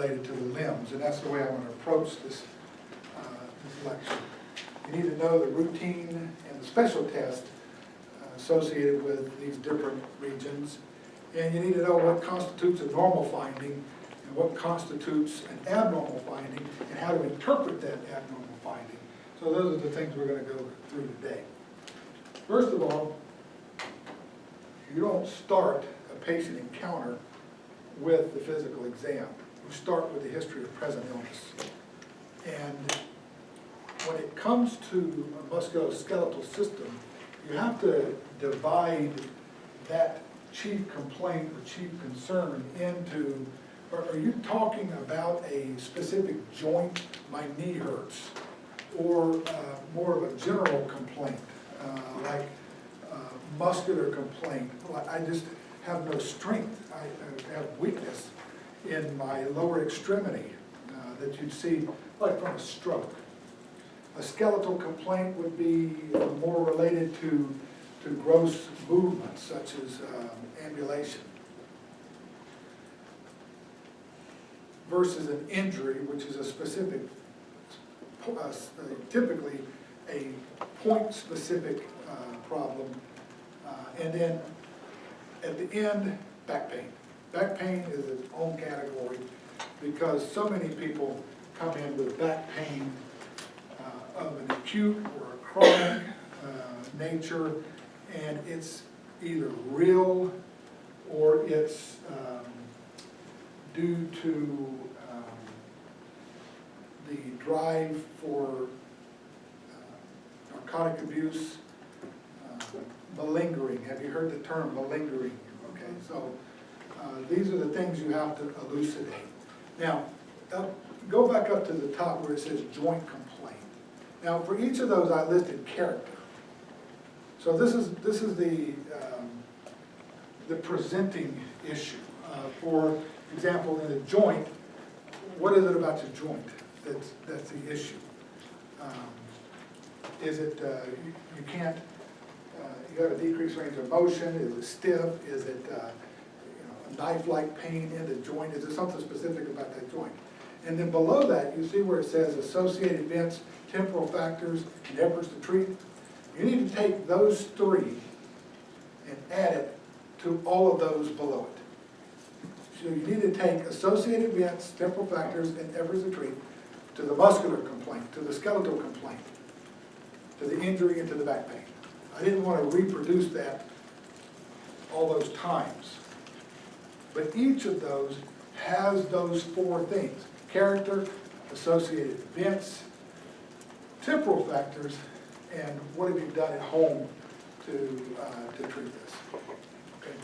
related to the limbs, and that's the way I want to approach this lecture. You need to know the routine and the special test associated with these different regions, and you need to know what constitutes a normal finding and what constitutes an abnormal finding and how to interpret that abnormal finding. So those are the things we're going to go through today. First of all, you don't start a patient encounter with the physical exam. You start with the history of present illness. And when it comes to a musculoskeletal system, you have to divide that chief complaint or chief concern into, are you talking about a specific joint, my knee hurts, or more of a general complaint, like muscular complaint, like I just have no strength, I have weakness in my lower extremity that you'd see like from a stroke. A skeletal complaint would be more related to gross movements such as ambulation versus an injury, which is a specific, typically a point-specific problem. And then at the end, back pain. Back pain is its own category because so many people come in with back pain of an acute or a chronic nature, and it's either real or it's due to the drive for narcotic abuse, malingering. Have you heard the term malingering? Okay, so these are the things you have to elucidate. Now, go back up to the top where it says joint complaint. Now, for each of those, I listed character. So this is the presenting issue. For example, in a joint, what is it about your joint that's the issue? Is it you can't? You have a decreased range of motion? Is it stiff? Is it a knife-like pain in the joint? Is there something specific about that joint? And then below that, you see where it says associated events, temporal factors, and efforts to treat. You need to take those three and add it to all of those below it. So you need to take associated events, temporal factors, and efforts to treat to the muscular complaint, to the skeletal complaint, to the injury, and to the back pain. I didn't want to reproduce that all those times. But each of those has those four things: character, associated events, temporal factors, and what have you done at home to treat this. Okay.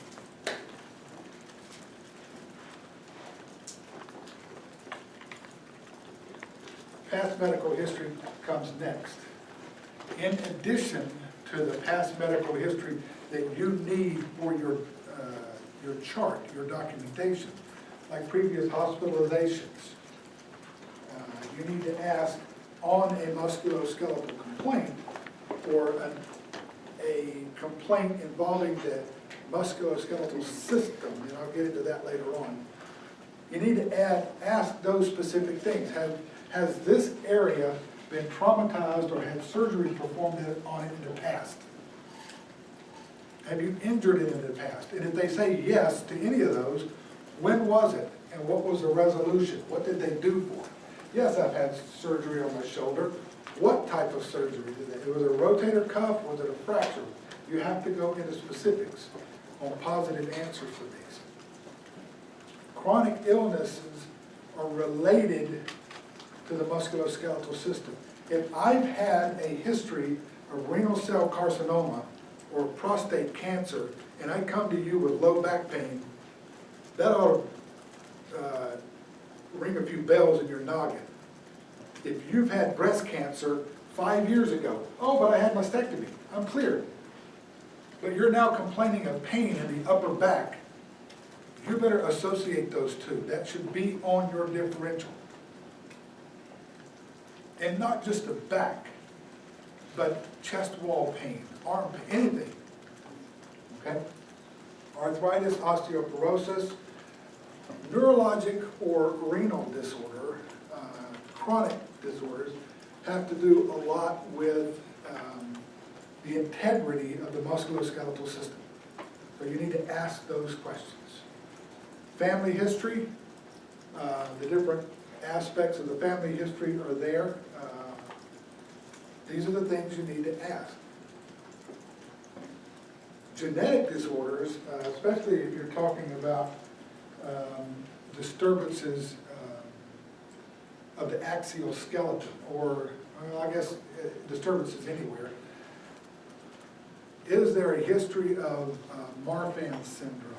Past medical history comes next. In addition to the past medical history that you need for your chart, your documentation, like previous hospitalizations, you need to ask on a musculoskeletal complaint or a complaint involving the musculoskeletal system, and I'll get into that later on. You need to ask those specific things. Has this area been traumatized or had surgery performed on it in the past? Have you injured it in the past? And if they say yes to any of those, when was it? And what was the resolution? What did they do for it? Yes, I've had surgery on my shoulder. What type of surgery did they do? Was it a rotator cuff? Was it a fracture? You have to go into specifics on positive answers for these. Chronic illnesses are related to the musculoskeletal system. If I've had a history of renal cell carcinoma or prostate cancer, and I come to you with low back pain, that ought to ring a few bells in your noggin. If you've had breast cancer 5 years ago, oh, but I had mastectomy, I'm cleared. But you're now complaining of pain in the upper back. You better associate those two. That should be on your differential. And not just the back, but chest wall pain, arm pain, anything. Okay? Arthritis, osteoporosis, Neurologic or renal disorder, chronic disorders, have to do a lot with the integrity of the musculoskeletal system. So you need to ask those questions. Family history, the different aspects of the family history are there. These are the things you need to ask. Genetic disorders, especially if you're talking about disturbances of the axial skeleton, or well, I guess disturbances anywhere. Is there a history of Marfan syndrome,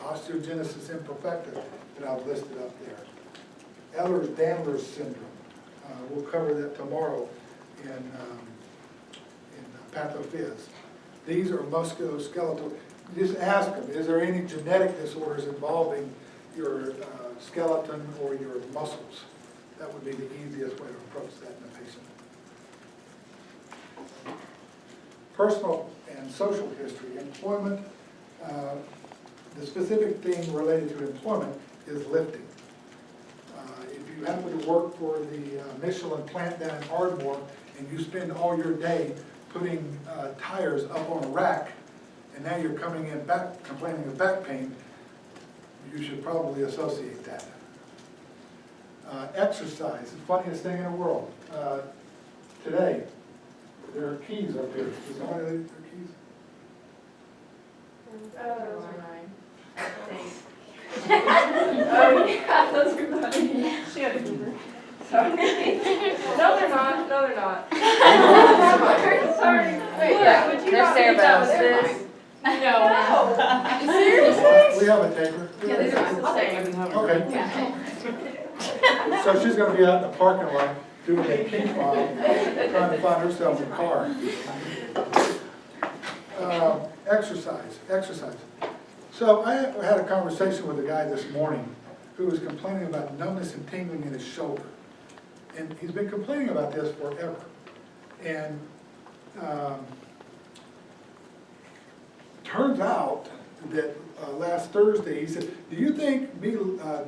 osteogenesis imperfecta that I've listed up there, Ehlers-Danlos syndrome? We'll cover that tomorrow in pathophys. These are musculoskeletal. Just ask them, is there any genetic disorders involving your skeleton or your muscles? That would be the easiest way to approach that in a patient. Personal and social history. Employment, the specific thing related to employment is lifting. If you happen to work for the Michelin plant down in Ardmore and you spend all your day putting tires up on a rack, and now you're coming in back complaining of back pain, you should probably associate that. Exercise, the funniest thing in the world. Today, there are keys up here. Does somebody leave their keys? Oh, those are mine. Oh, yeah, those are mine. She had a Uber. Sorry. No, they're not. No, they're not. Sorry. Wait, yeah, would you not think that was this? No. Seriously? We have a taker. Yeah, these are the same. Okay. Yeah. So she's gonna be out in the parking lot doing a key fob, trying to find herself a car. Exercise. So I had a conversation with a guy this morning who was complaining about numbness and tingling in his shoulder. And he's been complaining about this forever. And turns out that last Thursday, he said, do you think me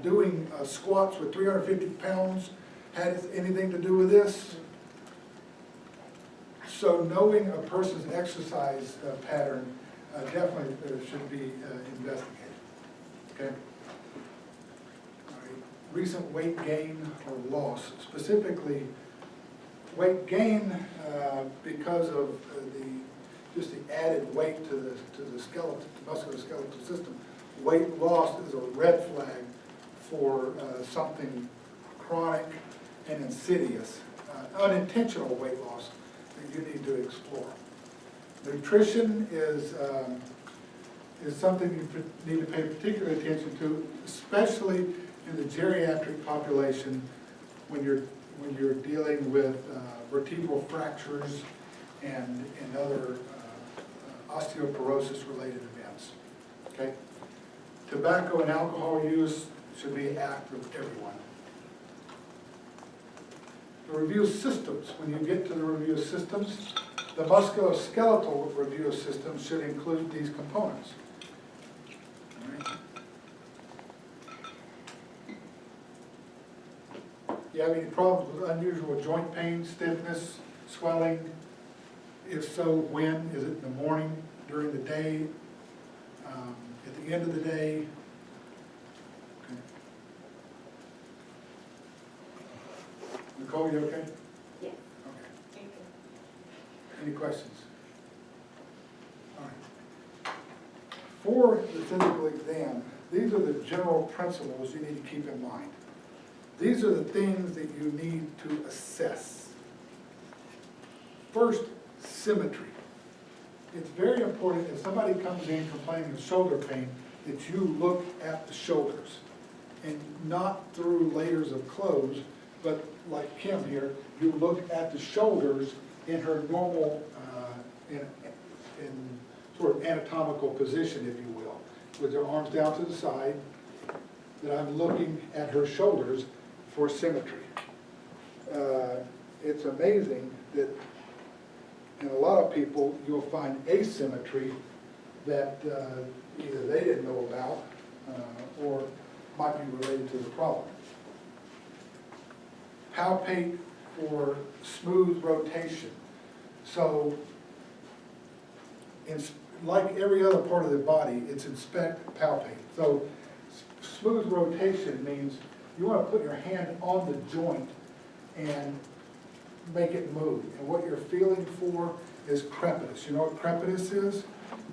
doing squats with 350 pounds had anything to do with this? So knowing a person's exercise pattern definitely should be investigated. Okay? All right. Recent weight gain or loss, specifically weight gain because of just the added weight to the skeleton, the musculoskeletal system. Weight loss is a red flag for something chronic and insidious, unintentional weight loss that you need to explore. Nutrition is something you need to pay particular attention to, especially in the geriatric population when you're dealing with vertebral fractures and other osteoporosis related events. Okay? Tobacco and alcohol use should be asked of everyone. The review systems, when you get to the review systems, the musculoskeletal review system should include these components. All right. You have any problems with unusual joint pain, stiffness, swelling? If so, when? Is it in the morning, during the day, at the end of the day? Okay. Nicole, you okay? Yeah. Okay. Any questions? All right. For the physical exam, these are the general principles you need to keep in mind. These are the things that you need to assess. First, symmetry. It's very important if somebody comes in complaining of shoulder pain that you look at the shoulders and not through layers of clothes, but like Kim here, you look at the shoulders in her normal, in sort of anatomical position, if you will, with her arms down to the side, that I'm looking at her shoulders for symmetry. It's amazing that in a lot of people, you'll find asymmetry that either they didn't know about or might be related to the problem. Palpate for smooth rotation. So, like every other part of the body, it's inspect, palpate. So, smooth rotation means you want to put your hand on the joint and make it move. And what you're feeling for is crepitus. You know what crepitus is?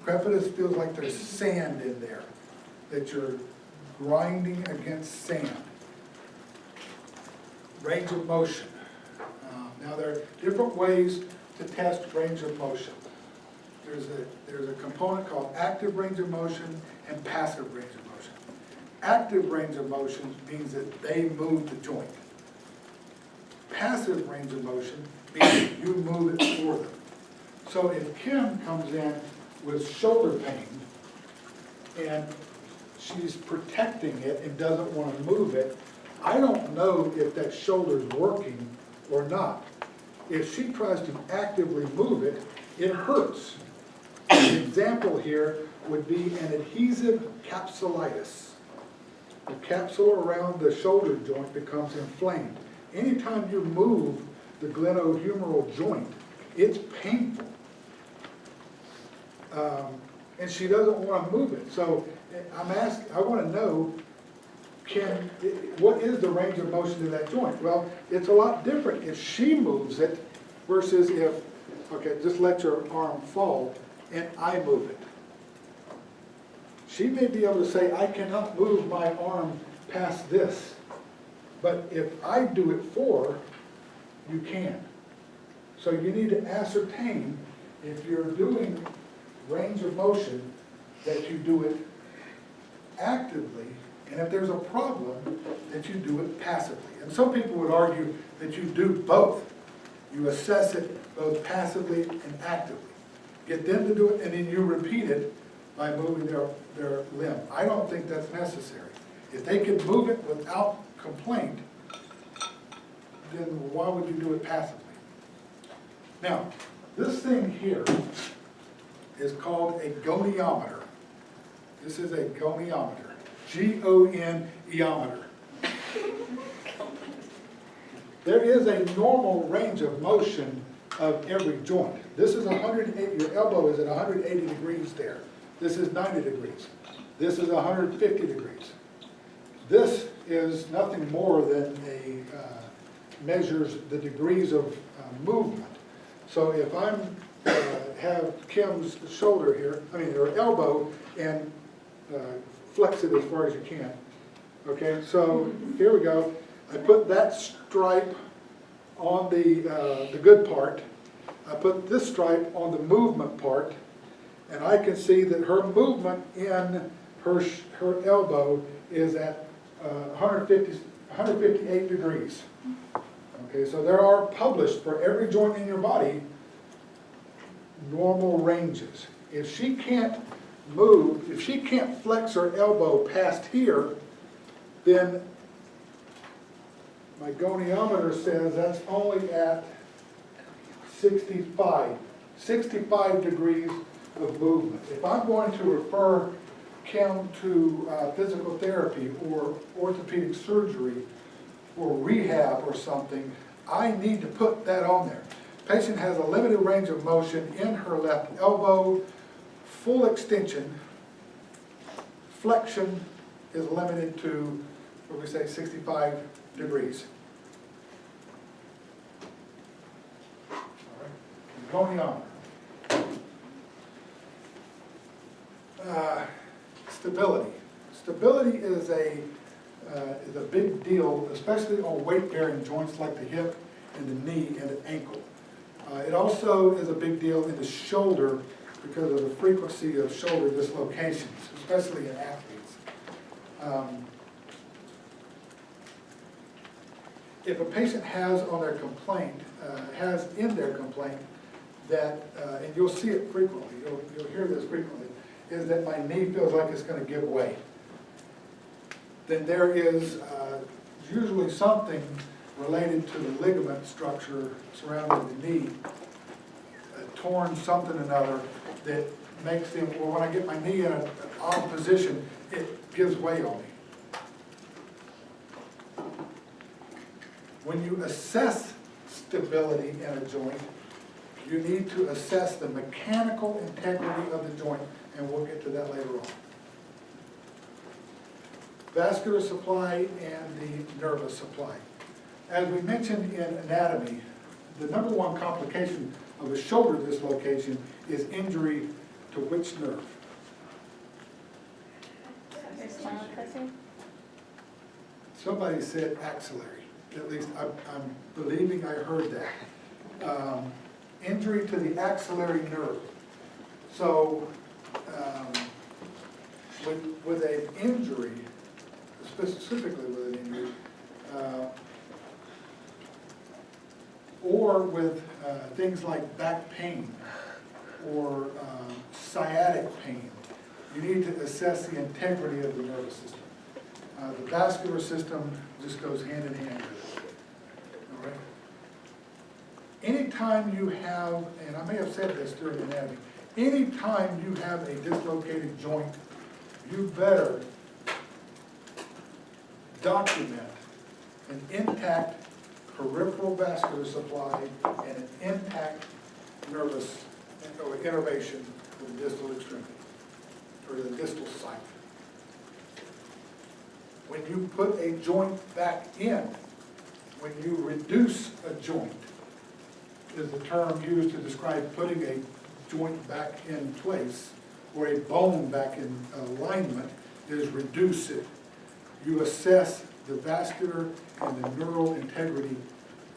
Crepitus feels like there's sand in there, that you're grinding against sand. Range of motion. Now there are different ways to test range of motion. There's a component called active range of motion and passive range of motion. Active range of motion means that they move the joint. Passive range of motion means that you move it for them. So if Kim comes in with shoulder pain and she's protecting it and doesn't want to move it, I don't know if that shoulder's working or not. If she tries to actively move it, it hurts. An example here would be an adhesive capsulitis. The capsule around the shoulder joint becomes inflamed. Anytime you move the glenohumeral joint, it's painful. And she doesn't want to move it. So I want to know, what is the range of motion of that joint? Well, it's a lot different if she moves it versus if, okay, just let your arm fall and I move it. She may be able to say, I cannot move my arm past this. But if I do it for, you can. So you need to ascertain if you're doing range of motion that you do it actively, and if there's a problem, that you do it passively. And some people would argue that you do both. You assess it both passively and actively. Get them to do it, and then you repeat it by moving their limb. I don't think that's necessary. If they can move it without complaint, then why would you do it passively? Now, this thing here is called a goniometer. This is a goniometer. G-O-N-iometer. There is a normal range of motion of every joint. This is 180, your elbow is at 180 degrees there. This is 90 degrees. This is 150 degrees. This is nothing more than measures the degrees of movement. So if I'm have Kim's shoulder here, her elbow, and flex it as far as you can. Okay, so here we go. I put that stripe on the good part. I put this stripe on the movement part, and I can see that her movement in her elbow is at 158 degrees. Okay, so there are published for every joint in your body normal ranges. If she can't move, if she can't flex her elbow past here, then my goniometer says that's only at 65 degrees of movement. If I'm going to refer Kim to physical therapy or orthopedic surgery or rehab or something, I need to put that on there. Patient has a limited range of motion in her left elbow, full extension, flexion is limited to, what we say, 65 degrees. All right, goniometer. Stability. Stability is a big deal, especially on weight-bearing joints like the hip and the knee and the ankle. It also is a big deal in the shoulder because of the frequency of shoulder dislocations, especially in athletes. If a patient has on their complaint, has in their complaint that, and you'll see it frequently, you'll hear this frequently, is that my knee feels like it's going to give way. Then there is usually something related to the ligament structure surrounding the knee, torn something or another that makes them, well, when I get my knee in an odd position, gives way on me. When you assess stability in a joint, you need to assess the mechanical integrity of the joint, and we'll get to that later on. Vascular supply and the nervous supply. As we mentioned in anatomy, the number one complication of a shoulder dislocation is injury to which nerve? Somebody said axillary. At least I'm believing I heard that. Injury to the axillary nerve. So with an injury, specifically with an injury, or with things like back pain or sciatic pain, you need to assess the integrity of the nervous system. The vascular system just goes hand in hand with it. All right? Anytime you have, and I may have said this during anatomy, anytime you have a dislocated joint, you better document an intact peripheral vascular supply and an intact nervous or innervation of the distal extremity, or the distal site. When you put a joint back in, when you reduce a joint, is the term used to describe putting a joint back in place, or a bone back in alignment, is reduce it. You assess the vascular and the neural integrity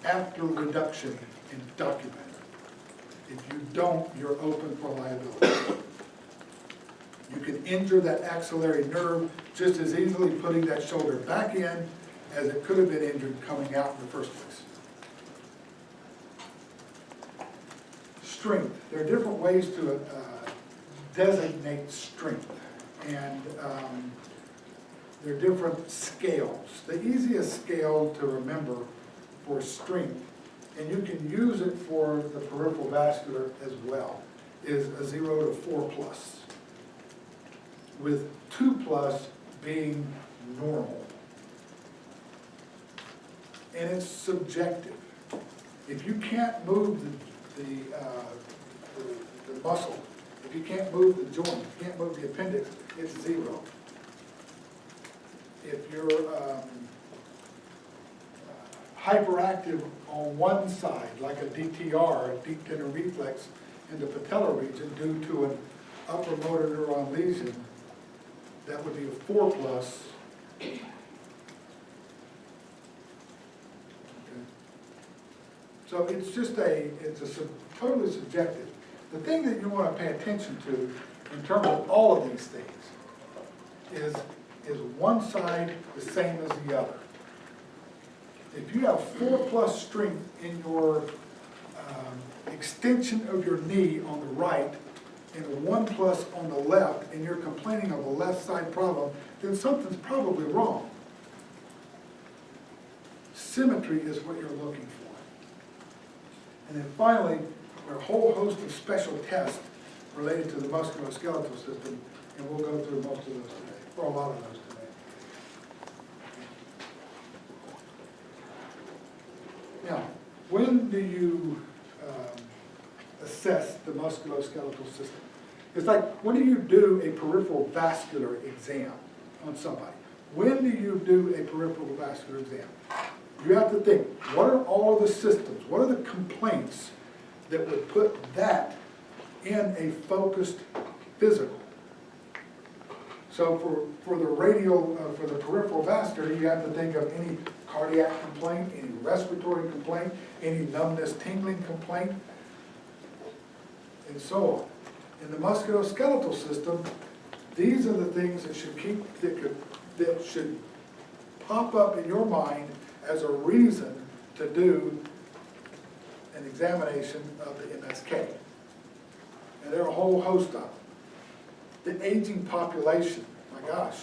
after reduction and document it. If you don't, you're open for liability. You can injure that axillary nerve just as easily putting that shoulder back in as it could have been injured coming out in the first place. Strength. There are different ways to designate strength, and there are different scales. The easiest scale to remember for strength, and you can use it for the peripheral vascular as well, is a 0 to 4+, with 2+ being normal. And it's subjective. If you can't move the muscle, if you can't move the joint, if you can't move the appendix, it's 0. If you're hyperactive on one side, like a DTR, a deep tendon reflex, in the patellar region due to an upper motor neuron lesion, that would be a 4+. Okay. So it's just totally subjective. The thing that you want to pay attention to in terms of all of these things is one side the same as the other. If you have 4+ strength in your extension of your knee on the right and a 1+ on the left, and you're complaining of a left side problem, then something's probably wrong. Symmetry is what you're looking for. And then finally, there are a whole host of special tests related to the musculoskeletal system, and we'll go through most of those today, or a lot of those today. Now, when do you assess the musculoskeletal system? It's like, when do you do a peripheral vascular exam on somebody? When do you do a peripheral vascular exam? You have to think, what are all the systems, what are the complaints that would put that in a focused physical? So for the radial, for the peripheral vascular, you have to think of any cardiac complaint, any respiratory complaint, any numbness, tingling complaint, and so on. In the musculoskeletal system, these are the things that should pop up in your mind as a reason to do an examination of the MSK. And there are a whole host of them. The aging population, my gosh.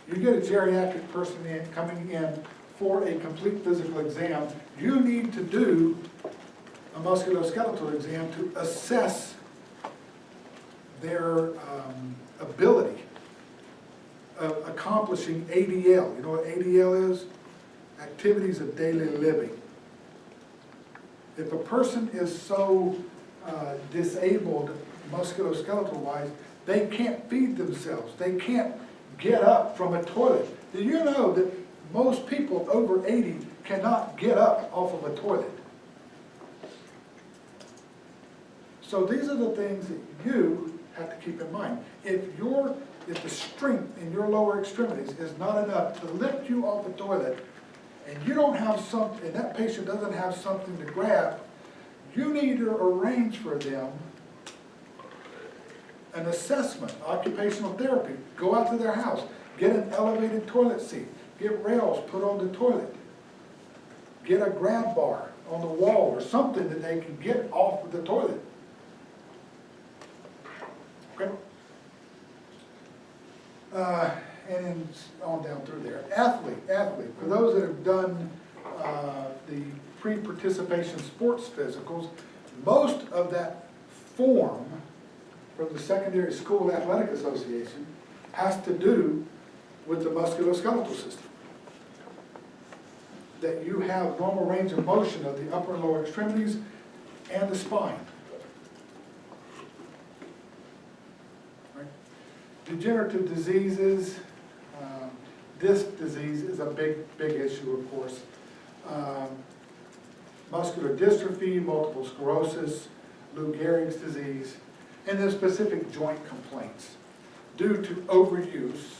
You get a geriatric person coming in for a complete physical exam, you need to do a musculoskeletal exam to assess their ability of accomplishing ADL. You know what ADL is? Activities of daily living. If a person is so disabled musculoskeletal-wise, they can't feed themselves. They can't get up from a toilet. Do you know that most people over 80 cannot get up off of a toilet? So these are the things that you have to keep in mind. If the strength in your lower extremities is not enough to lift you off the toilet, and you don't have something, and that patient doesn't have something to grab, you need to arrange for them an assessment, occupational therapy. Go out to their house, get an elevated toilet seat, get rails put on the toilet, get a grab bar on the wall or something that they can get off of the toilet. Okay? And then on down through there. Athlete. For those that have done the pre-participation sports physicals, most of that form from the Secondary School Athletic Association has to do with the musculoskeletal system. That you have normal range of motion of the upper and lower extremities and the spine. Right? Degenerative diseases, disc disease is a big issue, of course. Muscular dystrophy, multiple sclerosis, Lou Gehrig's disease, and then specific joint complaints due to overuse,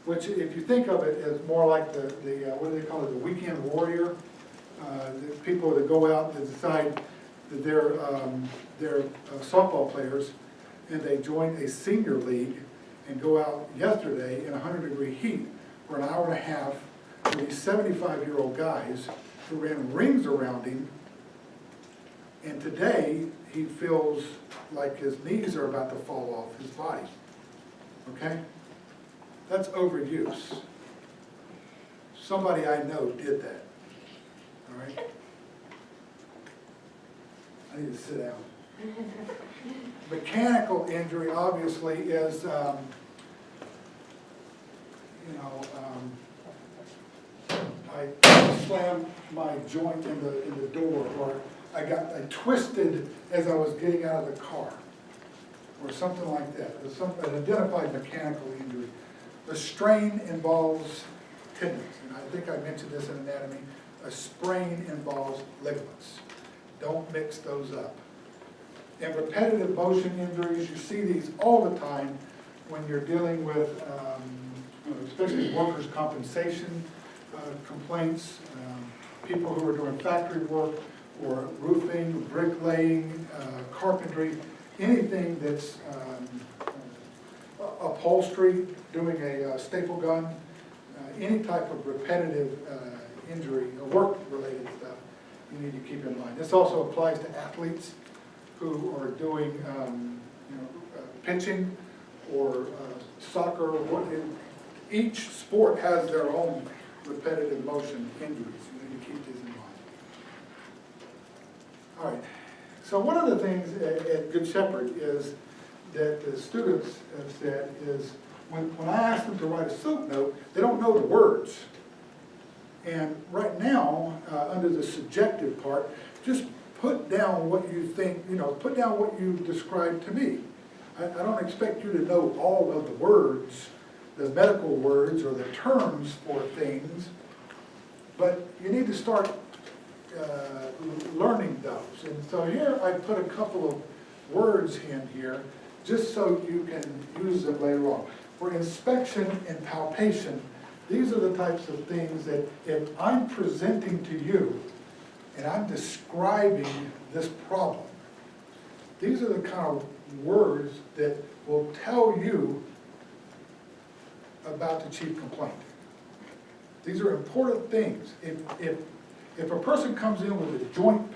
which if you think of it as more like the what do they call it, the weekend warrior, the people that go out and decide that they're softball players, and they join a senior league and go out yesterday in 100-degree heat for an hour and a half with these 75-year-old guys who ran rings around him, and today he feels like his knees are about to fall off his body. Okay? That's overuse. Somebody I know did that. All right? I need to sit down. Mechanical injury obviously is, I slammed my joint in the door, or I twisted as I was getting out of the car, or something like that. An identified mechanical injury. The strain involves tendons, and I think I mentioned this in anatomy. A sprain involves ligaments. Don't mix those up. And repetitive motion injuries, you see these all the time when you're dealing with, especially workers' compensation complaints, people who are doing factory work, or roofing, bricklaying, carpentry, anything that's upholstery, doing a staple gun, any type of repetitive injury, work-related stuff, you need to keep in mind. This also applies to athletes who are doing pitching or soccer. Each sport has their own repetitive motion injuries. You need to keep these in mind. All right. So one of the things at Good Shepherd is that the students have said is when I ask them to write a SOAP note, they don't know the words. And right now, under the subjective part, just put down what you think, put down what you described to me. I don't expect you to know all of the words, the medical words or the terms for things, but you need to start learning those. And so here I put a couple of words in here just so you can use them later on. For inspection and palpation, these are the types of things that if I'm presenting to you and I'm describing this problem, these are the kind of words that will tell you about the chief complaint. These are important things. If a person comes in with a joint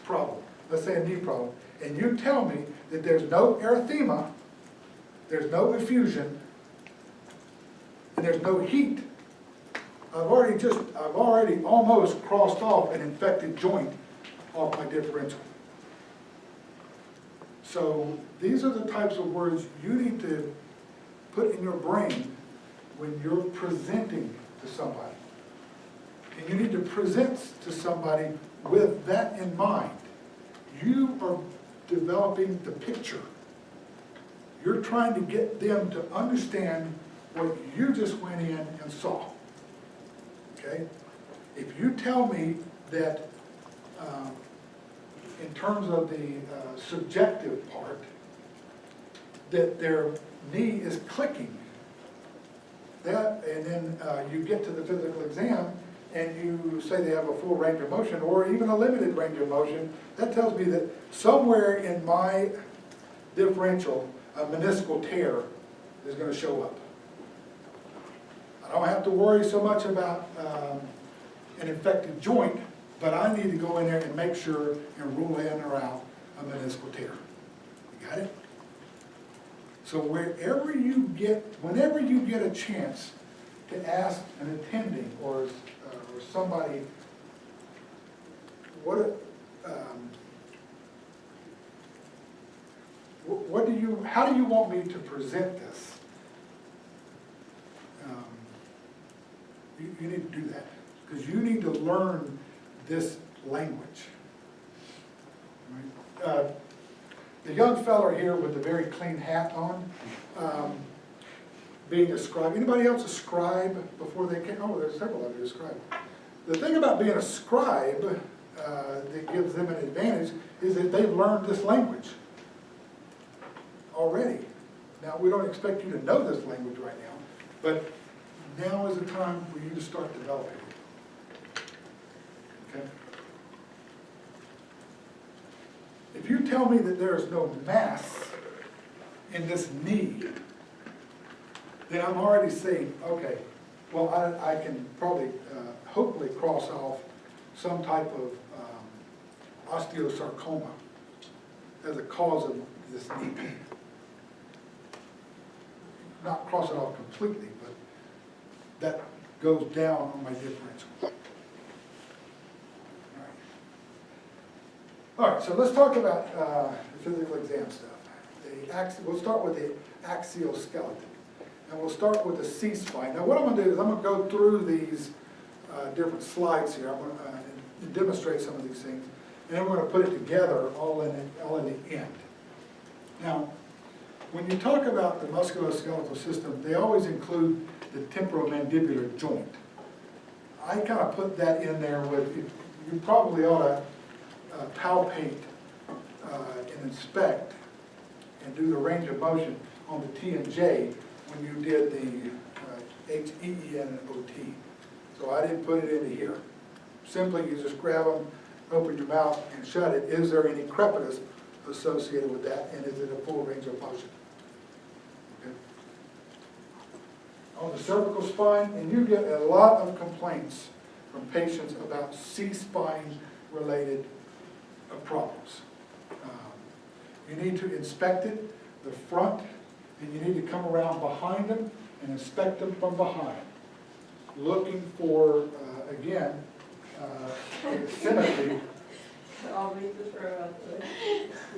problem, let's say a knee problem, and you tell me that there's no erythema, there's no effusion, and there's no heat, I've already almost crossed off an infected joint off my differential. So these are the types of words you need to put in your brain when you're presenting to somebody. And you need to present to somebody with that in mind. You are developing the picture. You're trying to get them to understand what you just went in and saw. Okay? If you tell me that in terms of the subjective part, that their knee is clicking, that, and then you get to the physical exam and you say they have a full range of motion or even a limited range of motion, that tells me that somewhere in my differential, a meniscal tear is going to show up. I don't have to worry so much about an infected joint, but I need to go in there and make sure and rule in or out a meniscal tear. You got it? So whenever you get a chance to ask an attending or somebody, how do you want me to present this? You need to do that, because you need to learn this language. Right? The young fella here with the very clean hat on, being a scribe. Anybody else a scribe before they came? Oh, there's several of you a scribe. The thing about being a scribe that gives them an advantage is that they've learned this language already. Now, we don't expect you to know this language right now, but now is the time for you to start developing it. Okay? If you tell me that there is no mass in this knee, then I'm already saying, okay, well, I can probably, hopefully cross off some type of osteosarcoma as a cause of this knee pain. Not cross it off completely, but that goes down on my differential. All right, so let's talk about the physical exam stuff. We'll start with the axial skeleton. And we'll start with the C-spine. Now what I'm going to do is I'm going to go through these different slides here. I'm going to demonstrate some of these things. And then we're going to put it together all in the end. Now, when you talk about the musculoskeletal system, they always include the temporomandibular joint. I kind of put that in there with, you probably ought to palpate and inspect and do the range of motion on the T and J when you did the H-E-E-N and O-T. So I didn't put it into here. Simply, you just grab them, open your mouth and shut it. Is there any crepitus associated with that, and is it a full range of motion? Okay. On the cervical spine, and you get a lot of complaints from patients about C-spine related problems. You need to inspect it, the front, and you need to come around behind them and inspect them from behind. Looking for, again, symmetry. I'll read this row out there.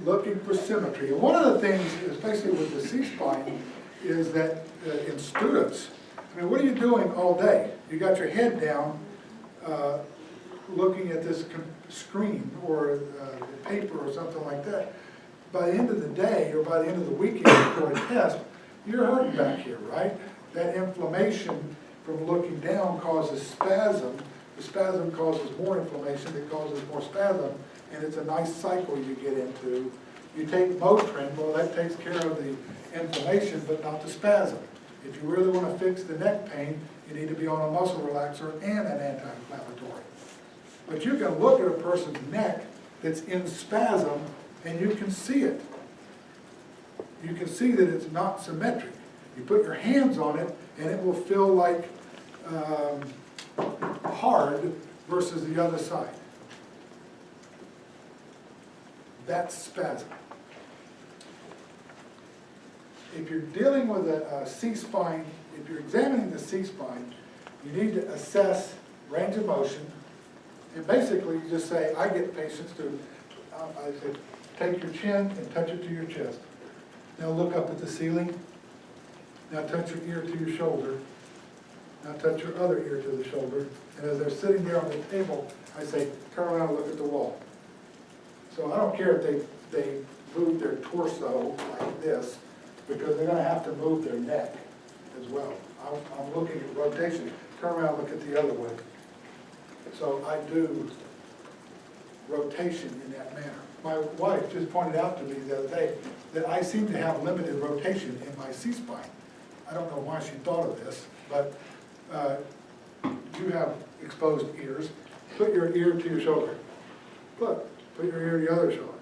Looking for symmetry. And one of the things, especially with the C-spine, is that in students, I mean, what are you doing all day? You got your head down, looking at this screen or paper or something like that. By the end of the day or by the end of the weekend for a test, you're hurting back here, right? That inflammation from looking down causes spasm. The spasm causes more inflammation that causes more spasm, and it's a nice cycle you get into. You take Motrin, well, that takes care of the inflammation but not the spasm. If you really want to fix the neck pain, you need to be on a muscle relaxer and an anti-inflammatory. But you can look at a person's neck that's in spasm and you can see it. You can see that it's not symmetric. You put your hands on it and it will feel like hard versus the other side. That's spasm. If you're dealing with a C-spine, if you're examining the C-spine, you need to assess range of motion. And basically, you just say, I get patients to, I say, take your chin and touch it to your chest. Now look up at the ceiling. Now touch your ear to your shoulder. Now touch your other ear to the shoulder. And as they're sitting there on the table, I say, turn around and look at the wall. So I don't care if they move their torso like this, because they're gonna have to move their neck as well. I'm looking at rotation. Turn around and look at the other way. So I do rotation in that manner. My wife just pointed out to me the other day that I seem to have limited rotation in my C-spine. I don't know why she thought of this, but you have exposed ears. Put your ear to your shoulder. Look, put your ear to the other shoulder.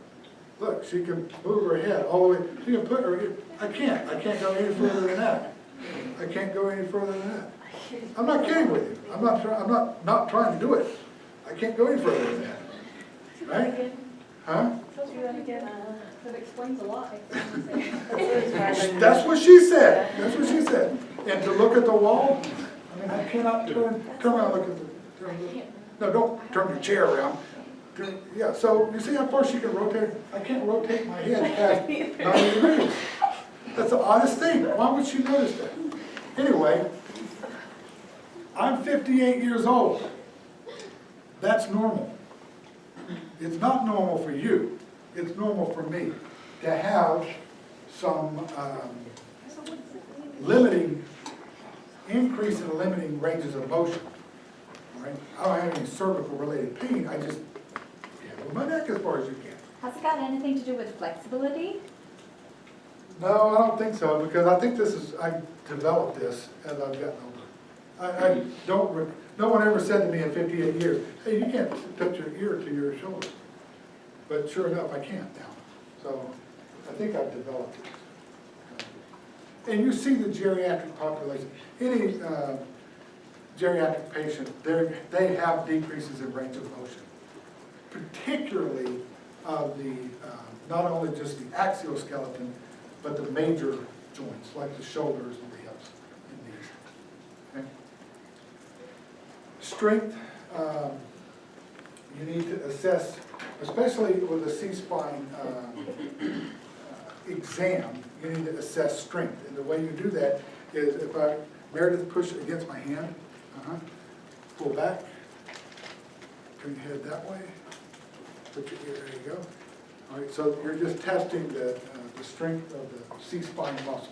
Look, she can move her head all the way. She can put her ear. I can't go any further than that. I can't go any further than that. I'm not kidding with you. I'm not trying to do it. I can't go any further than that. Right? Huh? Do that again. That explains a lot. That's what she said. That's what she said. And to look at the wall, I mean, I cannot turn around, look at no, don't turn your chair around. Yeah, so you see how far she can rotate? I can't rotate my head past 90 degrees. That's the oddest thing. Why would she notice that? Anyway, I'm 58 years old. That's normal. It's not normal for you. It's normal for me to have some increase in limiting ranges of motion. Right? I don't have any cervical related pain. I just handle my neck as far as you can. Has it got anything to do with flexibility? No, I don't think so, because I think I developed this as I've gotten older. No one ever said to me in 58 years, hey, you can't touch your ear to your shoulder. But sure enough, I can't now. So I think I've developed it. And you see the geriatric population. Any geriatric patient, they have decreases in range of motion, particularly of the, not only just the axial skeleton, but the major joints, like the shoulders and the hips and knees. Okay? Strength, you need to assess, especially with a C-spine exam, you need to assess strength. And the way you do that is if Meredith, push against my hand, pull back, turn your head that way, put your ear, there you go. All right, so you're just testing the strength of the C-spine muscles.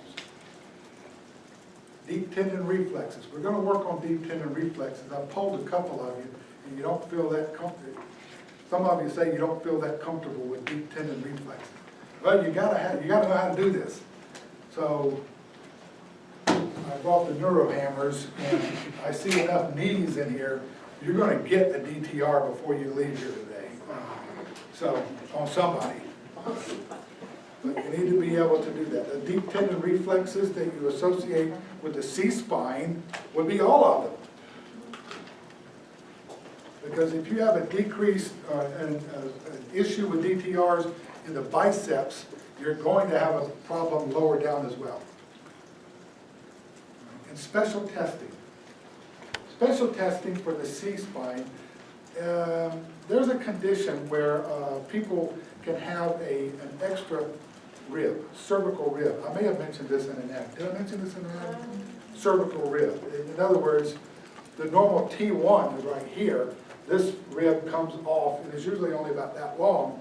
Deep tendon reflexes. We're going to work on deep tendon reflexes. I've polled a couple of you, and you don't feel that comfortable. Some of you say you don't feel that comfortable with deep tendon reflexes. Well, you gotta know how to do this. So I brought the neuro hammers, and I see enough knees in here. You're going to get a DTR before you leave here today. So on somebody. But you need to be able to do that. The deep tendon reflexes that you associate with the C-spine would be all of them. Because if you have a decrease, an issue with DTRs in the biceps, you're going to have a problem lower down as well. And special testing. Special testing for the C-spine, there's a condition where people can have an extra rib, cervical rib. I may have mentioned this in an ad. Did I mention this in an ad? Cervical rib. In other words, the normal T1 is right here. This rib comes off, and it's usually only about that long.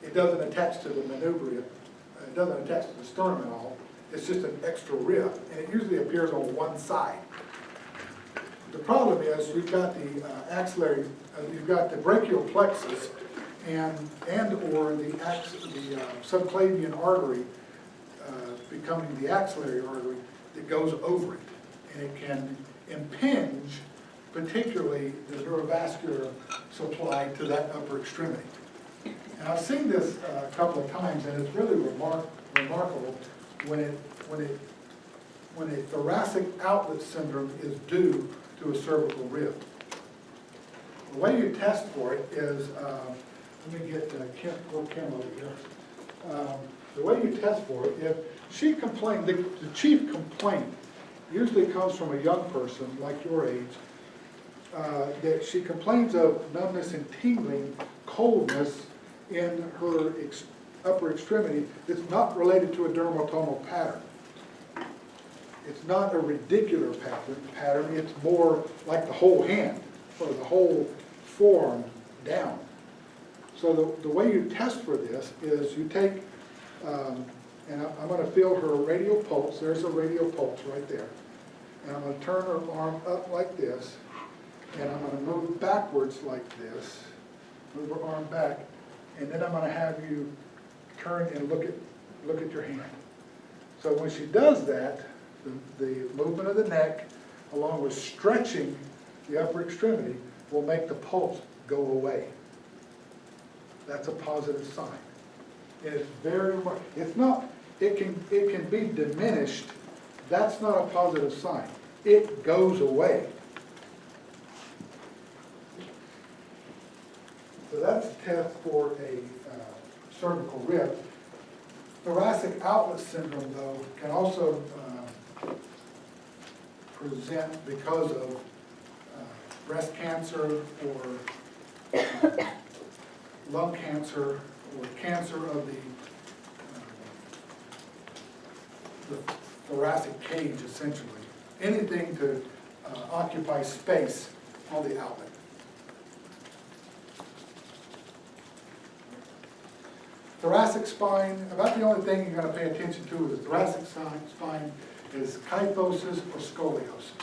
It doesn't attach to the manubria. It doesn't attach to the sternum at all. It's just an extra rib, and it usually appears on one side. The problem is you've got the axillary, you've got the brachial plexus, and or the subclavian artery becoming the axillary artery that goes over it, and it can impinge particularly the neurovascular supply to that upper extremity. And I've seen this a couple of times, and it's really remarkable when a thoracic outlet syndrome is due to a cervical rib. The way you test for it is, let me get Kim over here. The way you test for it, if she complained, the chief complaint usually comes from a young person like your age, that she complains of numbness and tingling, coldness in her upper extremity that's not related to a dermatomal pattern. It's not a radicular pattern, it's more like the whole hand, or the whole forearm down. So the way you test for this is you take, and I'm going to feel her radial pulse. There's a radial pulse right there. And I'm going to turn her arm up like this, and I'm going to move backwards like this, move her arm back, and then I'm going to have you turn and look at your hand. So when she does that, the movement of the neck, along with stretching the upper extremity, will make the pulse go away. That's a positive sign. And it's very, it's not, it can be diminished. That's not a positive sign. It goes away. So that's a test for a cervical rib. Thoracic outlet syndrome, though, can also present because of breast cancer or lung cancer or cancer of the thoracic cage, essentially. Anything to occupy space on the outlet. Thoracic spine, about the only thing you're going to pay attention to with the thoracic spine is kyphosis or scoliosis.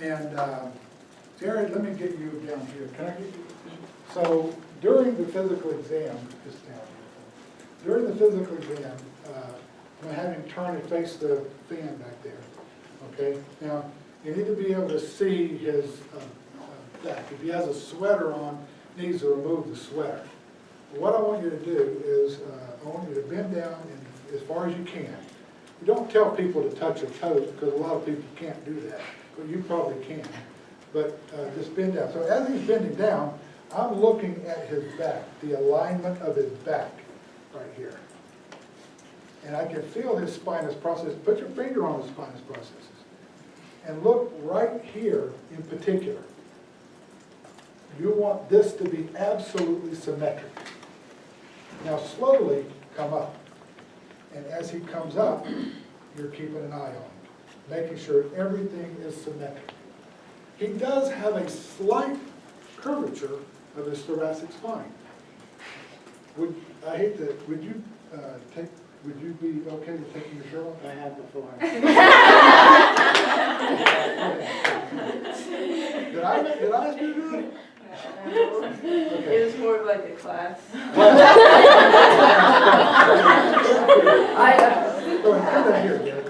And Jared, let me get you down here. Can I get you? So during the physical exam, just down here. During the physical exam, I'm going to have him turn and face the fan back there. Okay? Now, you need to be able to see his back. If he has a sweater on, he needs to remove the sweater. What I want you to do is, I want you to bend down as far as you can. You don't tell people to touch their toes because a lot of people can't do that, but you probably can. But just bend down. So as he's bending down, I'm looking at his back, the alignment of his back right here. And I can feel his spinous process. Put your finger on the spinous processes. And look right here in particular. You want this to be absolutely symmetric. Now slowly come up. And as he comes up, you're keeping an eye on him, making sure everything is symmetric. He does have a slight curvature of his thoracic spine. Would you be okay with taking your shirt off? I have before. Did I ask you to do it? Okay. It was more of like a class. Go ahead, come down here, Derek.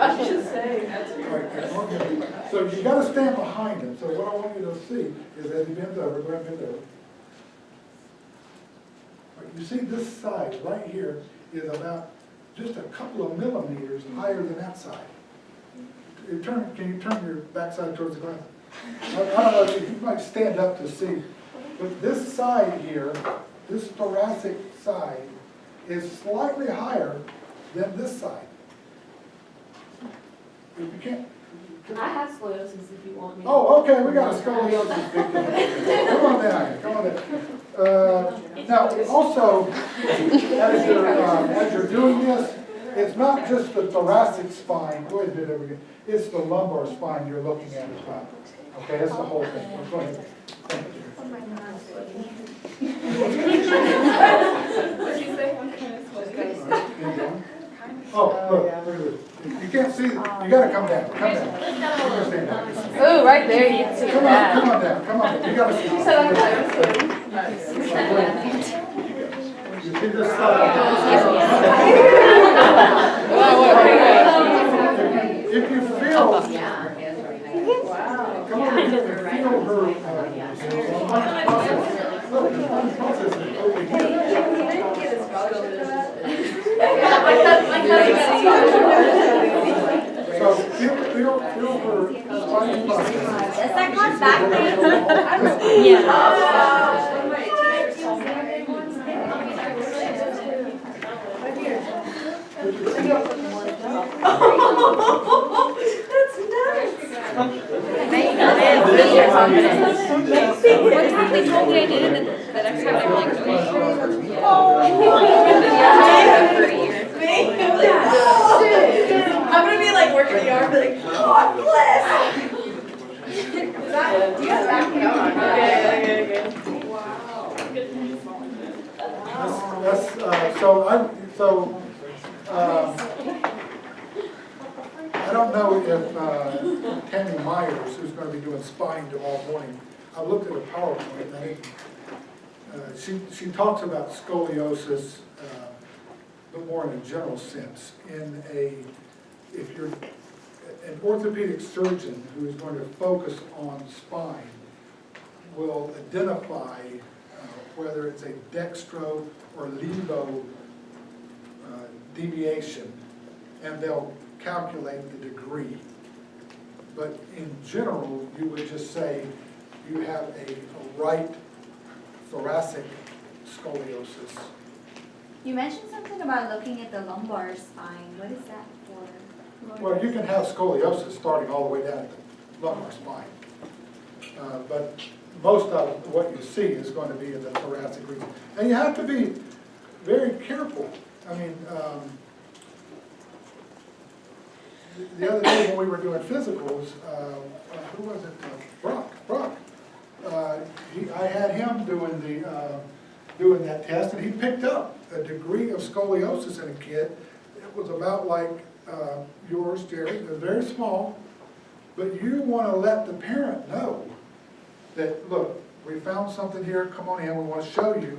I'm just saying, that's All right, okay. So you got to stand behind him. So what I want you to see is as he bends over, go ahead and bend over. All right, you see this side right here is about just a couple of millimeters higher than that side. Can you turn your backside towards the glass? I don't know if you might stand up to see, but this side here, this thoracic side, is slightly higher than this side. If you can't. I have scoliosis if you want me. Oh, okay, we got a scoliosis victim. Come on down, come on down. Now, also, as you're doing this, it's not just the thoracic spine. Go ahead and do it over again. It's the lumbar spine you're looking at as well. Okay, that's the whole thing. Go ahead. Thank you. What'd you say? Oh, look, look at this. You can't see, you gotta come down, come down. You gotta stand down. Oh, right there, you can see Come on down, come on down. You gotta see. You said I was You see this side? If you feel, come on, if you feel her process is over here. So feel her spinal process. Is that one back there? Yeah. What time they told you did, and the next time they were like, no. For a year. I'm gonna be like working the yard, be like, God bless. Do you guys back me up on that? I don't know if Tammy Myers, who's going to be doing spine tomorrow morning, I looked at a PowerPoint, and she talks about scoliosis, but more in a general sense. If you're an orthopedic surgeon who is going to focus on spine, will identify whether it's a dextro or levo deviation, and they'll calculate the degree. But in general, you would just say you have a right thoracic scoliosis. You mentioned something about looking at the lumbar spine. What is that for? Well, you can have scoliosis starting all the way down the lumbar spine. But most of what you see is going to be in the thoracic region. And you have to be very careful. I mean, the other day when we were doing physicals, who was it? Brock. I had him doing that test, and he picked up a degree of scoliosis in a kid. It was about like yours, Jerry. It was very small, but you want to let the parent know that, look, we found something here, come on in, we want to show you.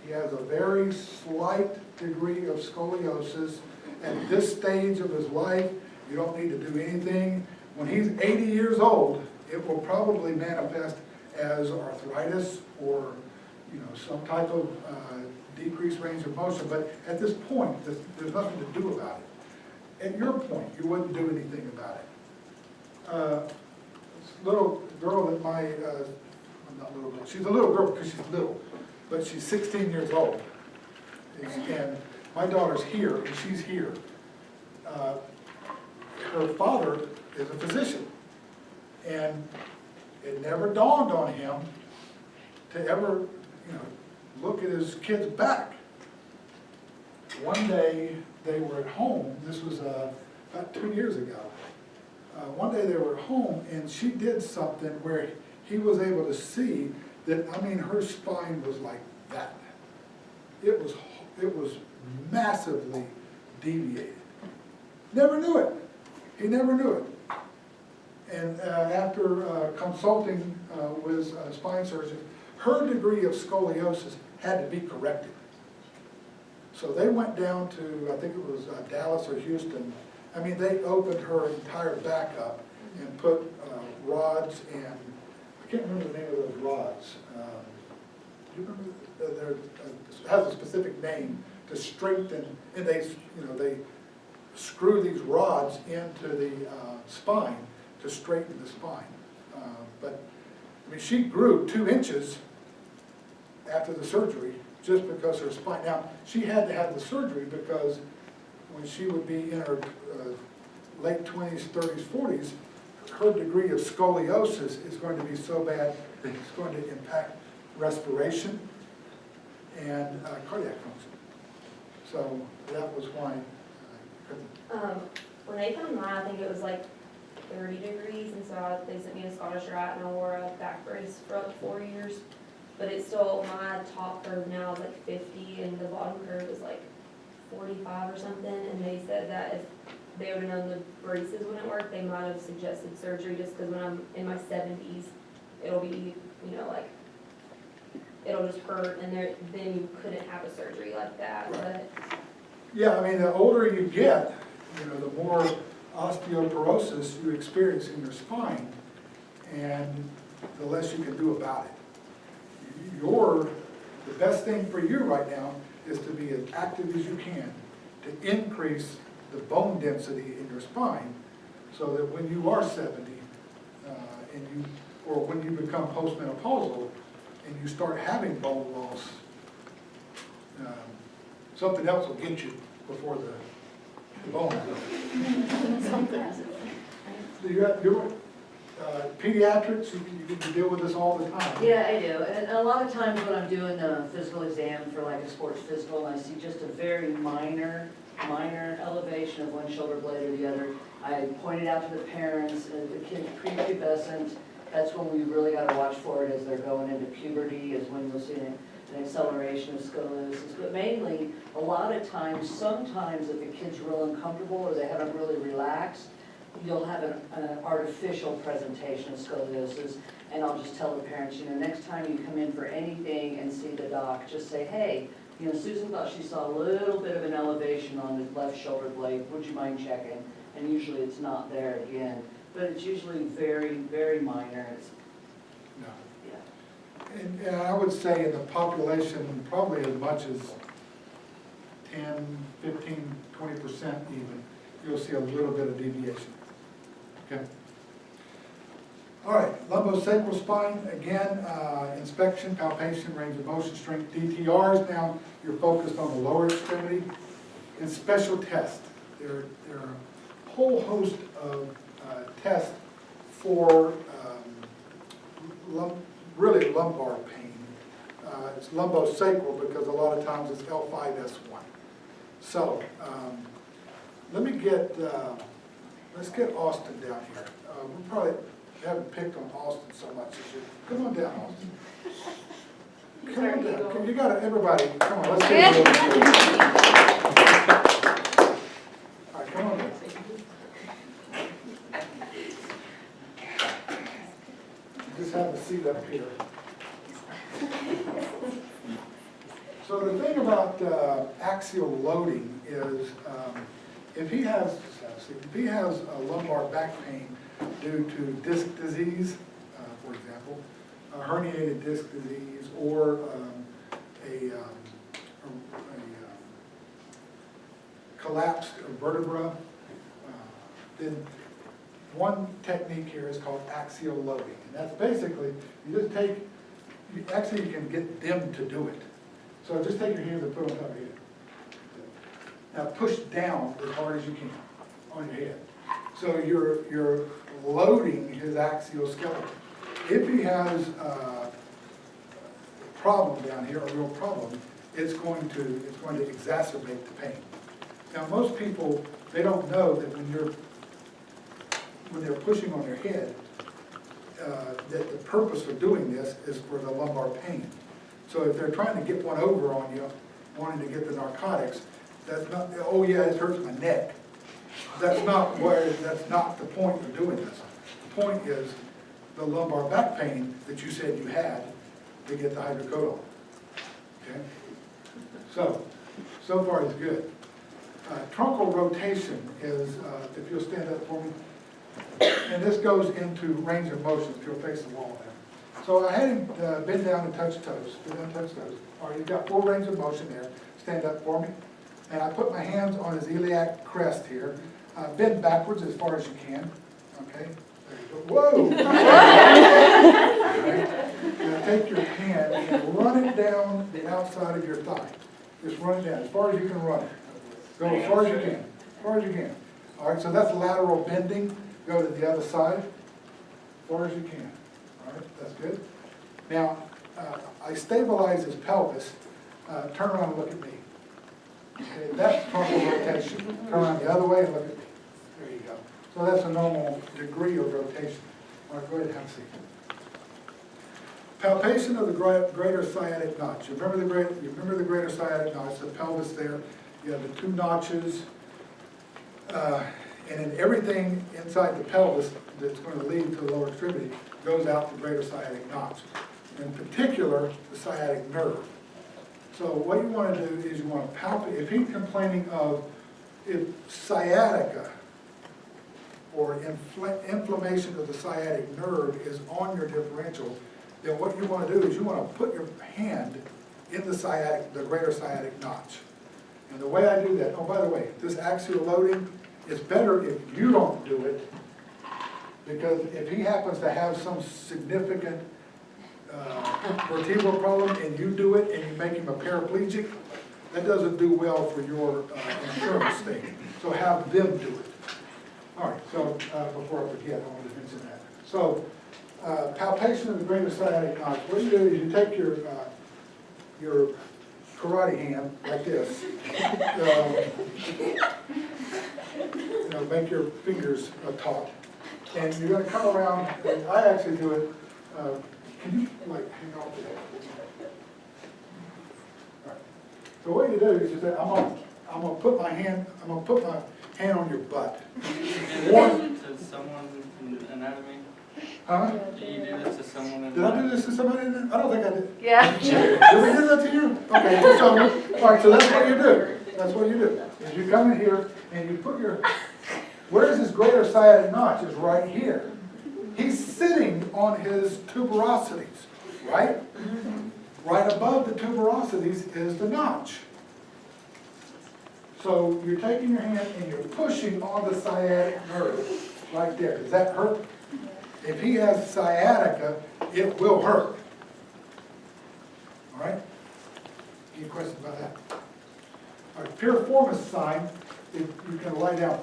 He has a very slight degree of scoliosis. At this stage of his life, you don't need to do anything. When he's 80 years old, it will probably manifest as arthritis or, some type of decreased range of motion. But at this point, there's nothing to do about it. At your point, you wouldn't do anything about it. This little girl that not little girl, she's a little girl because she's little, but she's 16 years old. And my daughter's here, and she's here. Her father is a physician, and it never dawned on him to ever, look at his kid's back. One day they were at home, this was about 2 years ago. One day they were at home, and she did something where he was able to see that, her spine was like that. It was massively deviated. Never knew it. He never knew it. And after consulting with a spine surgeon, her degree of scoliosis had to be corrected. So they went down to, I think it was Dallas or Houston. They opened her entire back up and put rods and, I can't remember the name of those rods. Do you remember? It has a specific name to strengthen, and they screw these rods into the spine to straighten the spine. But she grew 2 inches after the surgery just because her spine. Now, she had to have the surgery because when she would be in her late 20s, 30s, 40s, her degree of scoliosis is going to be so bad that it's going to impact respiration and cardiac function. So that was why I couldn't. When they found mine, I think it was like 30 degrees, and so they sent me a Scottish Rite and I wore a back brace for like 4 years. But it's still, my top curve now is like 50 and the bottom curve is like 45 or something. And they said that if they would have known the braces wouldn't work, they might have suggested surgery, just because when I'm in my 70s, it'll be, it'll just hurt, and then you couldn't have a surgery like that. Right. But Yeah, the older you get, the more osteoporosis you experience in your spine, and the less you can do about it. The best thing for you right now is to be as active as you can to increase the bone density in your spine, so that when you are 70, or when you become postmenopausal and you start having bone loss, something else will get you before the bone. Pediatrics, you deal with this all the time. Yeah, I do, and a lot of times when I'm doing a physical exam for like a sports physical, and I see just a very minor elevation of one shoulder blade or the other, I point it out to the parents, and the kid's prepubescent, that's when we really gotta watch for it as they're going into puberty, is when you'll see an acceleration of scoliosis. But mainly, a lot of times, sometimes if a kid's real uncomfortable or they haven't really relaxed, you'll have an artificial presentation of scoliosis, and I'll just tell the parents, next time you come in for anything and see the doc, just say, hey, Susan thought she saw a little bit of an elevation on the left shoulder blade, would you mind checking? And usually it's not there again, but it's usually very, very minor. No. Yeah. And I would say in the population, probably as much as 10, 15, 20% even, you'll see a little bit of deviation. Okay. All right, lumbosacral spine, again, inspection, palpation, range of motion, strength, DTRs. Now you're focused on the lower extremity. And special tests. There are a whole host of tests for really lumbar pain. It's lumbosacral because a lot of times it's L5-S1. So let me get, let's get Austin down here. We probably haven't picked on Austin so much this year. Come on down, Austin. Come on down. You got it, everybody. Come on, let's get it. All right, come on down. Just have a seat up here. So the thing about axial loading is if he has a lumbar back pain due to disc disease, for example, a herniated disc disease, or a collapsed vertebra, then one technique here is called axial loading. And that's basically, you just take, you can get them to do it. So just take your hands and put them on top of your head. Now push down as hard as you can on your head. So you're loading his axial skeleton. If he has a problem down here, a real problem, it's going to exacerbate the pain. Now most people, they don't know that when they're pushing on their head, that the purpose for doing this is for the lumbar pain. So if they're trying to get one over on you, wanting to get the narcotics, that's not, oh yeah, it hurts my neck. That's not the point of doing this. The point is the lumbar back pain that you said you had to get the hydrocodone. Okay? So far it's good. Truncal rotation is, if you'll stand up for me, and this goes into range of motion if you'll face the wall there. So I had him bend down and touch toes. Bend down and touch toes. All right, you've got full range of motion there. Stand up for me. And I put my hands on his iliac crest here. Bend backwards as far as you can. Okay? There you go. Whoa! Right. Now take your hand and run it down the outside of your thigh. Just run it down as far as you can run it. Go as far as you can. As far as you can. All right, so that's lateral bending. Go to the other side as far as you can. All right, that's good. Now, I stabilize his pelvis. Turn around and look at me. Okay, that's truncal rotation. Turn around the other way and look at me. There you go. So that's a normal degree of rotation. All right, go ahead and have a seat. Palpation of the greater sciatic notch. You remember the greater sciatic notch, the pelvis there. You have the two notches. And then everything inside the pelvis that's going to lead to the lower extremity goes out the greater sciatic notch. In particular, the sciatic nerve. So what you want to do is you want to palpate. If he's complaining of sciatica or inflammation of the sciatic nerve is on your differential, then what you want to do is you want to put your hand in the greater sciatic notch. And the way I do that, oh, by the way, this axial loading, it's better if you don't do it, because if he happens to have some significant vertebral problem and you do it and you make him a paraplegic, that doesn't do well for your insurance thing. So have them do it. All right, so, before I forget, I wanted to mention that. So, palpation of the greater sciatic notch, what you do is you take your karate hand like this. Make your fingers taut. And you're gonna come around, and I actually do it, can you like hang on to that? All right. So what you do is you say, I'm gonna put my hand on your butt. One, To someone in anatomy? huh? Do you do this to someone in Did I do this to somebody? I don't think I did. Yeah. Did we do that to you? Okay, so, all right, so that's what you do. That's what you do. Is you come in here and you put your, where's his greater sciatic notch? Is right here. He's sitting on his tuberosities, right? Right above the tuberosities is the notch. So you're taking your hand and you're pushing on the sciatic nerve right there. Does that hurt? If he has sciatica, it will hurt. All right? Any questions about that? All right, piriformis sign, if you can lie down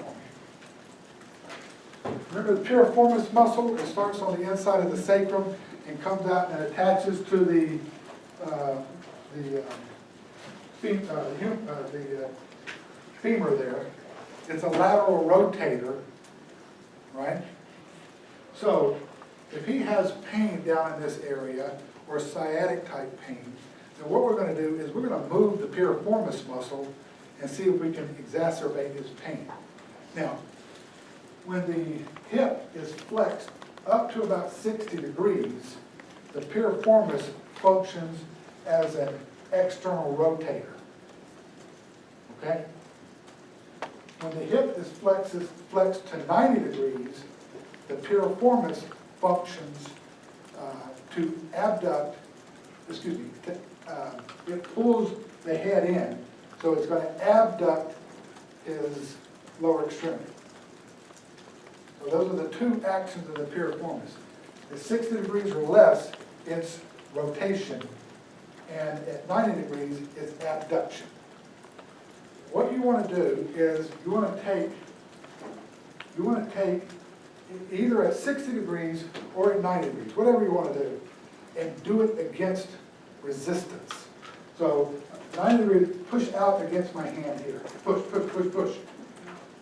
for me. Remember the piriformis muscle? It starts on the inside of the sacrum and comes out and attaches to the femur there. It's a lateral rotator, right? So, if he has pain down in this area, or sciatic type pain, then what we're gonna do is we're gonna move the piriformis muscle and see if we can exacerbate his pain. Now, when the hip is flexed up to about 60 degrees, the piriformis functions as an external rotator, okay? When the hip is flexed to 90 degrees, the piriformis functions to abduct, it pulls the head in, so it's going to abduct his lower extremity. So those are the two actions of the piriformis. At 60 degrees or less, it's rotation, and at 90 degrees, it's abduction. What you want to do is you want to take either at 60 degrees or at 90 degrees, whatever you want to do, and do it against resistance. So 90 degrees, push out against my hand here. Push, push, push, push.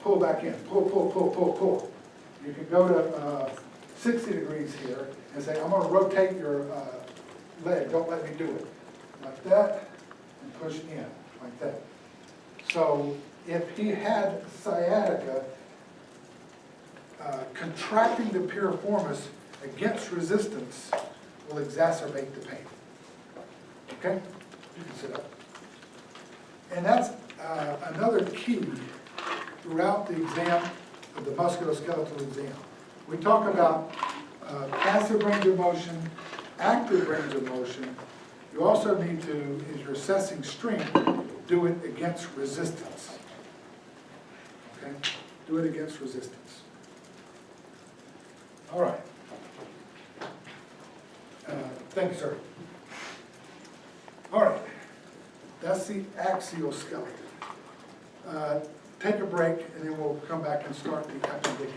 Pull back in. Pull, pull, pull, pull, pull. You can go to 60 degrees here and say, I'm going to rotate your leg. Don't let me do it. Like that, and push in, like that. So if he had sciatica, contracting the piriformis against resistance will exacerbate the pain. Okay? You can sit up. And that's another key throughout the exam of the musculoskeletal exam. We talk about passive range of motion, active range of motion. You also need to, as you're assessing strength, do it against resistance. Okay? Do it against resistance. All right. Thank you, sir. All right. That's the axial skeleton. Take a break, and then we'll come back and start the appendicular.